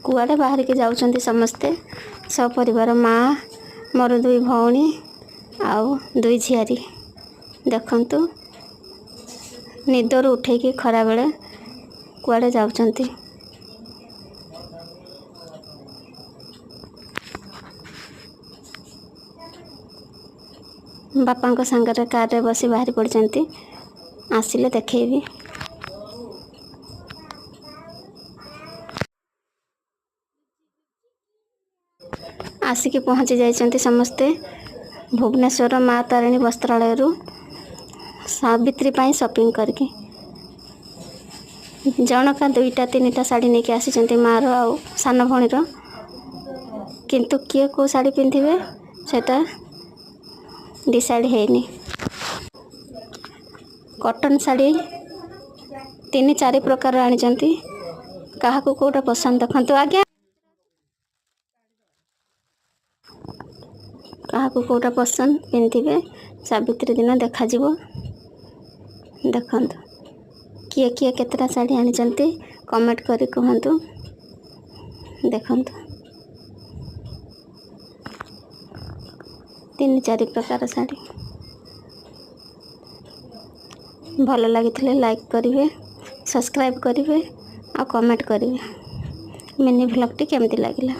कुआड़े बाहर के जाउछंती समस्ते सपरिवार माँ मोर 2 भौणी आउ 2 झियारी देखंतु निदर उठेकी खरा बेले कुआड़े जाउछंती। बापा को सांगरे कार रे बसी बाहरी पड़छंती आसिले देखैबी। आसिक पहुँची जाइछंती समस्ते भुवनेश्वर माँ तारिणी वस्त्रालय रु सावित्री पाई शॉपिंग करके जनका 2टा 3टा साड़ी नहीं के आसी माँ रो आउ सान भणी रो किंतु किए को साड़ी पिंधिबे सेटा डिसाइड हैनी। कॉटन साड़ी 3-4 प्रकार आनिचंती कहा को कोटा पसंद देखंतु आज्ञा कहा को कोटा पसंद पिंधिबे सावित्री दिन देखा जीवो। देखंतु किए किए केतरा साड़ी आनिचंती कमेंट करी कहंतु। देखंतु 3-4 प्रकार साड़ी भल लगी लाइक करेंगे सब्सक्राइब करेंगे और कमेंट करेंगे मिनी व्लॉग टी केमती लगिला।